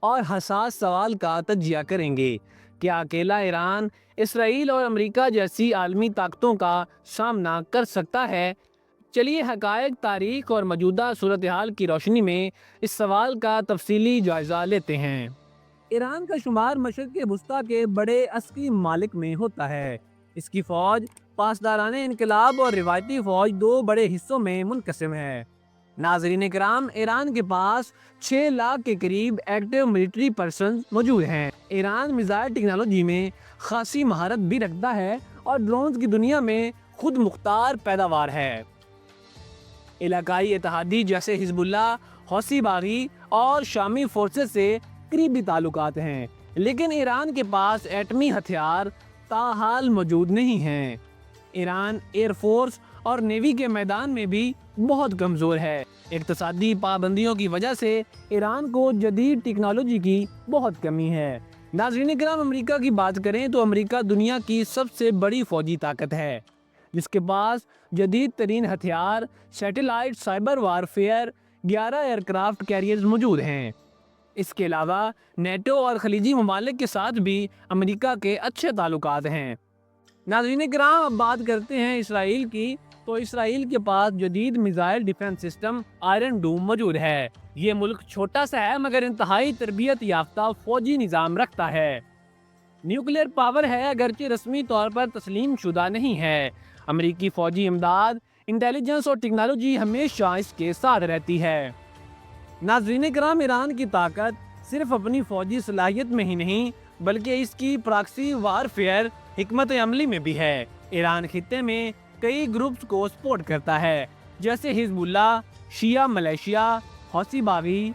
اور حساس سوال کا تجزیہ کریں گے۔ کیا اکیلا ایران اسرائیل اور امریکہ جیسی عالمی طاقتوں کا سامنا کر سکتا ہے؟ چلیے حقائق، تاریخ اور موجودہ صورتحال کی روشنی میں اس سوال کا تفصیلی جائزہ لیتے ہیں۔ ایران کا شمار مشرق وسطیٰ کے بڑے عسکری ممالک میں ہوتا ہے۔ اس کی فوج پاسداران انقلاب اور روایتی فوج دو بڑے حصوں میں منقسم ہے۔ ناظرین کرام، ایران کے پاس 6 لاکھ کے قریب ایکٹیو ملٹری پرسنز موجود ہیں۔ ایران میزائل ٹیکنالوجی میں خاصی مہارت بھی رکھتا ہے اور ڈرونز کی دنیا میں خود مختار پیداوار ہے۔ علاقائی اتحادی جیسے حزب اللہ، حوثی باغی اور شامی فورسز سے قریبی تعلقات ہیں، لیکن ایران کے پاس ایٹمی ہتھیار تاحال موجود نہیں ہیں۔ ایران ایئر فورس اور نیوی کے میدان میں بھی بہت کمزور ہے۔ اقتصادی پابندیوں کی وجہ سے ایران کو جدید ٹیکنالوجی کی بہت کمی ہے۔ ناظرین کرام، امریکہ کی بات کریں تو امریکہ دنیا کی سب سے بڑی فوجی طاقت ہے، جس کے پاس جدید ترین ہتھیار، satellite, cyber warfare, 11 aircraft carriers موجود ہیں۔ اس کے علاوہ نیٹو اور خلیجی ممالک کے ساتھ بھی امریکہ کے اچھے تعلقات ہیں۔ ناظرین کرام، اب بات کرتے ہیں اسرائیل کی، تو اسرائیل کے پاس جدید missile defence system Iron Dome موجود ہے۔ یہ ملک چھوٹا سا ہے مگر انتہائی تربیت یافتہ فوجی نظام رکھتا ہے۔ نیوکلیر پاور ہے، اگرچہ رسمی طور پر تسلیم شدہ نہیں ہے۔ امریکی فوجی امداد، انٹیلیجنس اور ٹیکنالوجی ہمیشہ اس کے ساتھ رہتی ہے۔ ناظرین کرام، ایران کی طاقت صرف اپنی فوجی صلاحیت میں ہی نہیں بلکہ اس کی پراکسی وارفیئر حکمت عملی میں بھی ہے۔ ایران خطے میں کئی گروپس کو سپورٹ کرتا ہے، جیسے حزب اللہ، شیعہ ملیشیا، حوثی باغی۔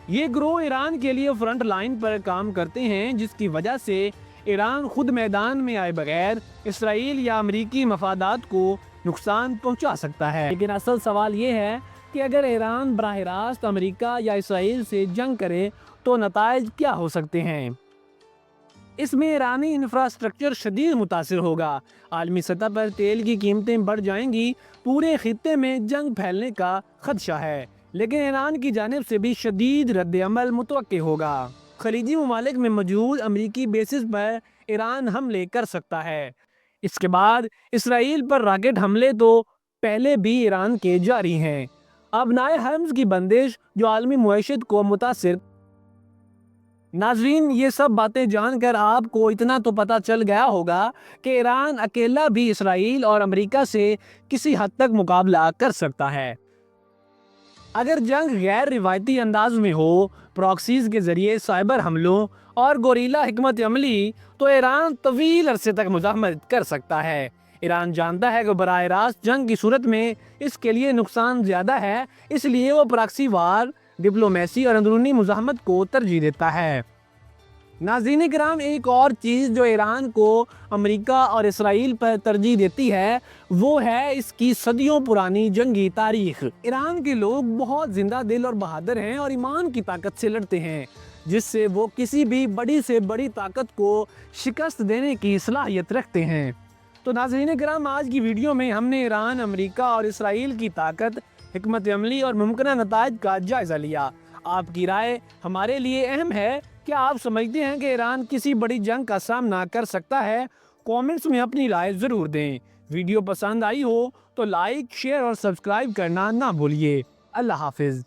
یہ گروہ ایران کے لیے فرنٹ لائن پر کام کرتے ہیں، جس کی وجہ سے ایران خود میدان میں آئے بغیر اسرائیل یا امریکی مفادات کو نقصان پہنچا سکتا ہے۔ لیکن اصل سوال یہ ہے کہ اگر ایران براہ راست امریکہ یا اسرائیل سے جنگ کرے تو نتائج کیا ہو سکتے ہیں؟ اس میں ایرانی انفراسٹرکچر شدید متاثر ہوگا، عالمی سطح پر تیل کی قیمتیں بڑھ جائیں گی، پورے خطے میں جنگ پھیلنے کا خدشہ ہے۔ لیکن ایران کی جانب سے بھی شدید رد عمل متوقع ہوگا۔ خلیجی ممالک میں موجود امریکی بیسز پر ایران حملے کر سکتا ہے۔ اس کے بعد اسرائیل پر راکٹ حملے تو پہلے بھی ایران کے جاری ہیں۔ ابنائے حرمز کی بندش جو عالمی معیشت کو متاثر۔ ناظرین، یہ سب باتیں جان کر آپ کو اتنا تو پتہ چل گیا ہوگا کہ ایران اکیلا بھی اسرائیل اور امریکہ سے کسی حد تک مقابلہ کر سکتا ہے۔ اگر جنگ غیر روایتی انداز میں ہو، پراکسیز کے ذریعے سائبر حملوں اور گوریلا حکمت عملی، تو ایران طویل عرصے تک مزاحمت کر سکتا ہے۔ ایران جانتا ہے کہ براہ راست جنگ کی صورت میں اس کے لیے نقصان زیادہ ہے، اس لیے وہ پراکسی وار، ڈپلومیسی اور اندرونی مزاحمت کو ترجیح دیتا ہے۔ ناظرین کرام، ایک اور چیز جو ایران کو امریکہ اور اسرائیل پر ترجیح دیتی ہے وہ ہے اس کی صدیوں پرانی جنگی تاریخ۔ ایران کے لوگ بہت زندہ دل اور بہادر ہیں اور ایمان کی طاقت سے لڑتے ہیں، جس سے وہ کسی بھی بڑی سے بڑی طاقت کو شکست دینے کی صلاحیت رکھتے ہیں۔ تو ناظرین کرام، آج کی ویڈیو میں ہم نے ایران، امریکہ اور اسرائیل کی طاقت، حکمت عملی اور ممکنہ نتائج کا جائزہ لیا۔ آپ کی رائے ہمارے لیے اہم ہے۔ کیا آپ سمجھتے ہیں کہ ایران کسی بڑی جنگ کا سامنا کر سکتا ہے؟ کومنٹس میں اپنی رائے ضرور دیں۔ ویڈیو پسند آئی ہو تو لائک، شیئر اور سبسکرائب کرنا نہ بھولیے۔ اللہ حافظ۔